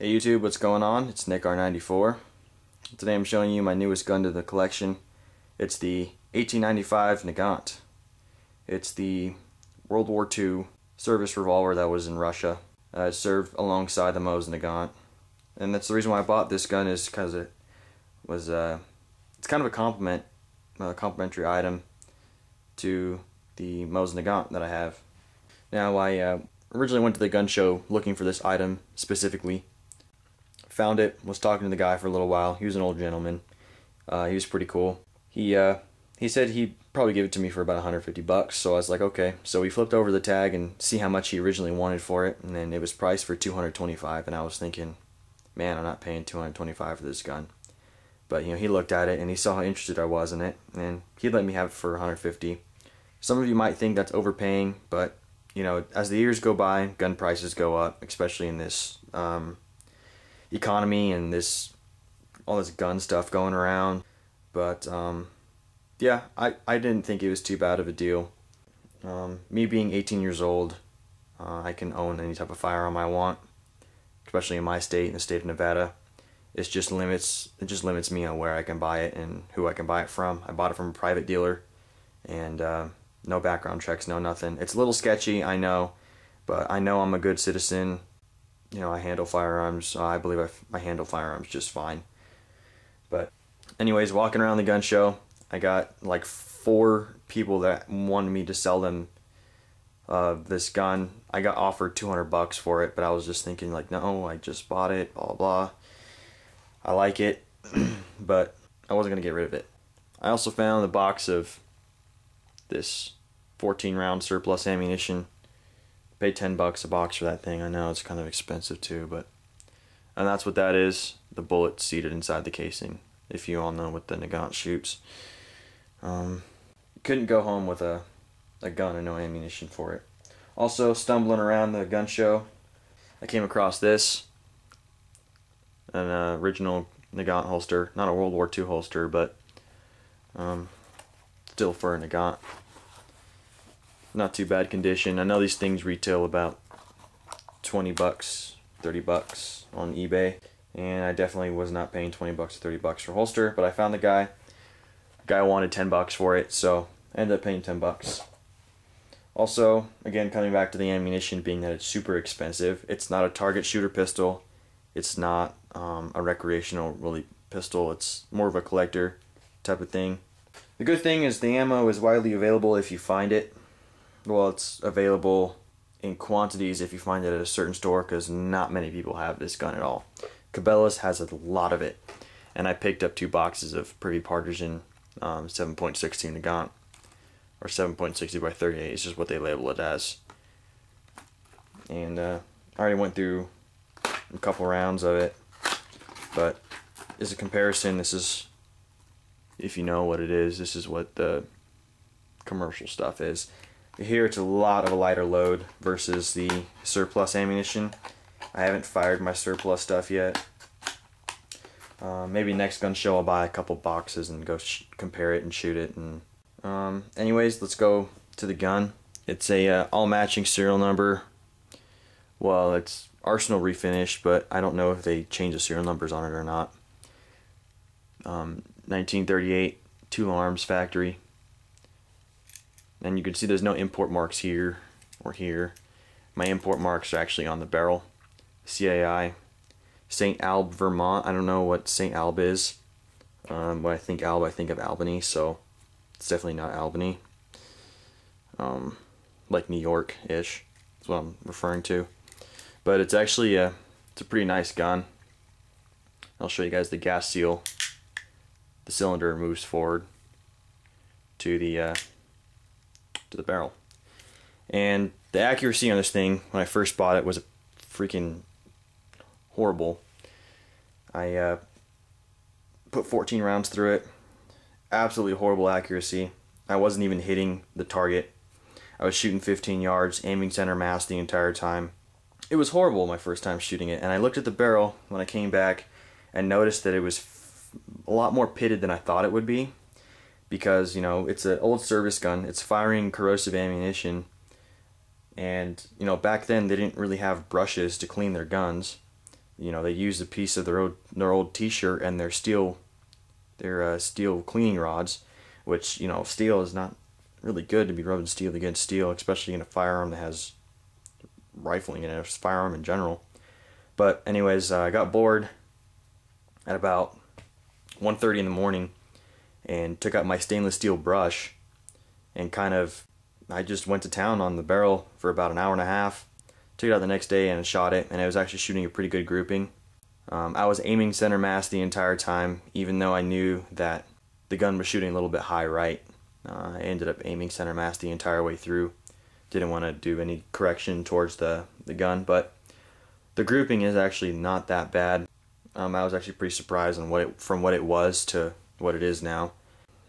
Hey YouTube, what's going on? It's Nick R94. Today I'm showing you my newest gun to the collection. It's the 1895 Nagant. It's the World War II service revolver that was in Russia. It served alongside the Mosin Nagant. And that's the reason why I bought this gun, is because it was it's kind of a complimentary item to the Mosin Nagant that I have. Now I originally went to the gun show looking for this item specifically. Found it, was talking to the guy for a little while. He was an old gentleman. He was pretty cool. He said he'd probably give it to me for about 150 bucks, so I was like, okay. So we flipped over the tag and see how much he originally wanted for it, and then it was priced for 225, and I was thinking, man, I'm not paying 225 for this gun. But you know, he looked at it and he saw how interested I was in it, and he let me have it for 150. Some of you might think that's overpaying, but you know, as the years go by, gun prices go up, especially in this economy and all this gun stuff going around. But yeah, I didn't think it was too bad of a deal. Me being 18 years old, I can own any type of firearm I want, especially in my state, in the state of Nevada. It just limits me on where I can buy it and who I can buy it from. I bought it from a private dealer, and no background checks, no nothing. It's a little sketchy, I know, but I know I'm a good citizen. You know, I handle firearms. I believe I handle firearms just fine. But anyways, walking around the gun show, I got like 4 people that wanted me to sell them this gun. I got offered 200 bucks for it, but I was just thinking like, no, I just bought it, blah blah blah. I like it, but I wasn't gonna get rid of it. I also found a box of this 14-round surplus ammunition. Paid 10 bucks a box for that thing. I know it's kind of expensive too, and that's what that is. The bullet seated inside the casing, if you all know what the Nagant shoots. Couldn't go home with a gun and no ammunition for it. Also, stumbling around the gun show, I came across this, an original Nagant holster, not a World War II holster, but still for a Nagant. Not too bad condition. I know these things retail about 20 bucks, 30 bucks on eBay, and I definitely was not paying 20 bucks or 30 bucks for a holster, but I found the guy. The guy wanted 10 bucks for it, so I ended up paying 10 bucks. Also, again, coming back to the ammunition being that it's super expensive. It's not a target shooter pistol. It's not a recreational really pistol. It's more of a collector type of thing. The good thing is the ammo is widely available if you find it. Well, it's available in quantities if you find it at a certain store, because not many people have this gun at all. Cabela's has a lot of it, and I picked up 2 boxes of Privy Partisan 7.16 Nagant, or 7.60 by 38. It's just what they label it as. And I already went through a couple rounds of it, but as a comparison, this is, if you know what it is, this is what the commercial stuff is. Here it's a lot of a lighter load versus the surplus ammunition. I haven't fired my surplus stuff yet. Maybe next gun show I'll buy a couple boxes and go compare it and shoot it. And anyways, let's go to the gun. It's a all matching serial number. Well, it's Arsenal refinished, but I don't know if they changed the serial numbers on it or not. 1938 Two Arms factory. And you can see there's no import marks here or here. My import marks are actually on the barrel. CAI. St. Alb, Vermont. I don't know what St. Alb is. When I think Alb, I think of Albany, so it's definitely not Albany. Like New York-ish. That's what I'm referring to. But it's actually it's a pretty nice gun. I'll show you guys the gas seal. The cylinder moves forward to the barrel, and the accuracy on this thing when I first bought it was freaking horrible. I put 14 rounds through it. Absolutely horrible accuracy. I wasn't even hitting the target. I was shooting 15 yards, aiming center mass the entire time. It was horrible my first time shooting it, and I looked at the barrel when I came back and noticed that it was a lot more pitted than I thought it would be. Because, you know, it's an old service gun, it's firing corrosive ammunition, and, you know, back then they didn't really have brushes to clean their guns. you know, they used a piece of their old T-shirt and their steel cleaning rods, which, you know, steel is not really good to be rubbing steel against steel, especially in a firearm that has rifling in it, a firearm in general. But anyways, I got bored at about 1:30 in the morning and took out my stainless steel brush and I just went to town on the barrel for about an hour and a half. Took it out the next day and shot it, and I was actually shooting a pretty good grouping. I was aiming center mass the entire time, even though I knew that the gun was shooting a little bit high right. I ended up aiming center mass the entire way through. Didn't want to do any correction towards the gun, but the grouping is actually not that bad. I was actually pretty surprised on from what it was to what it is now.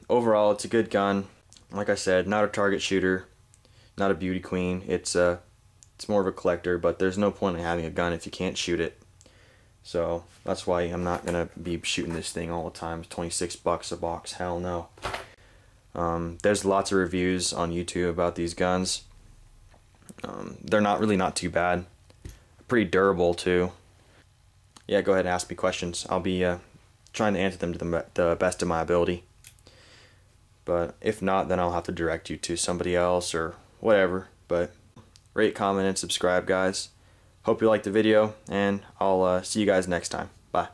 Overall, it's a good gun. Like I said, not a target shooter, not a beauty queen. It's more of a collector, but there's no point in having a gun if you can't shoot it. So that's why I'm not gonna be shooting this thing all the time. It's 26 bucks a box. Hell no. There's lots of reviews on YouTube about these guns. They're not too bad. Pretty durable too. Yeah, go ahead and ask me questions. I'll be trying to answer them to the best of my ability. But if not, then I'll have to direct you to somebody else or whatever. But rate, comment, and subscribe, guys. Hope you liked the video, and I'll see you guys next time. Bye.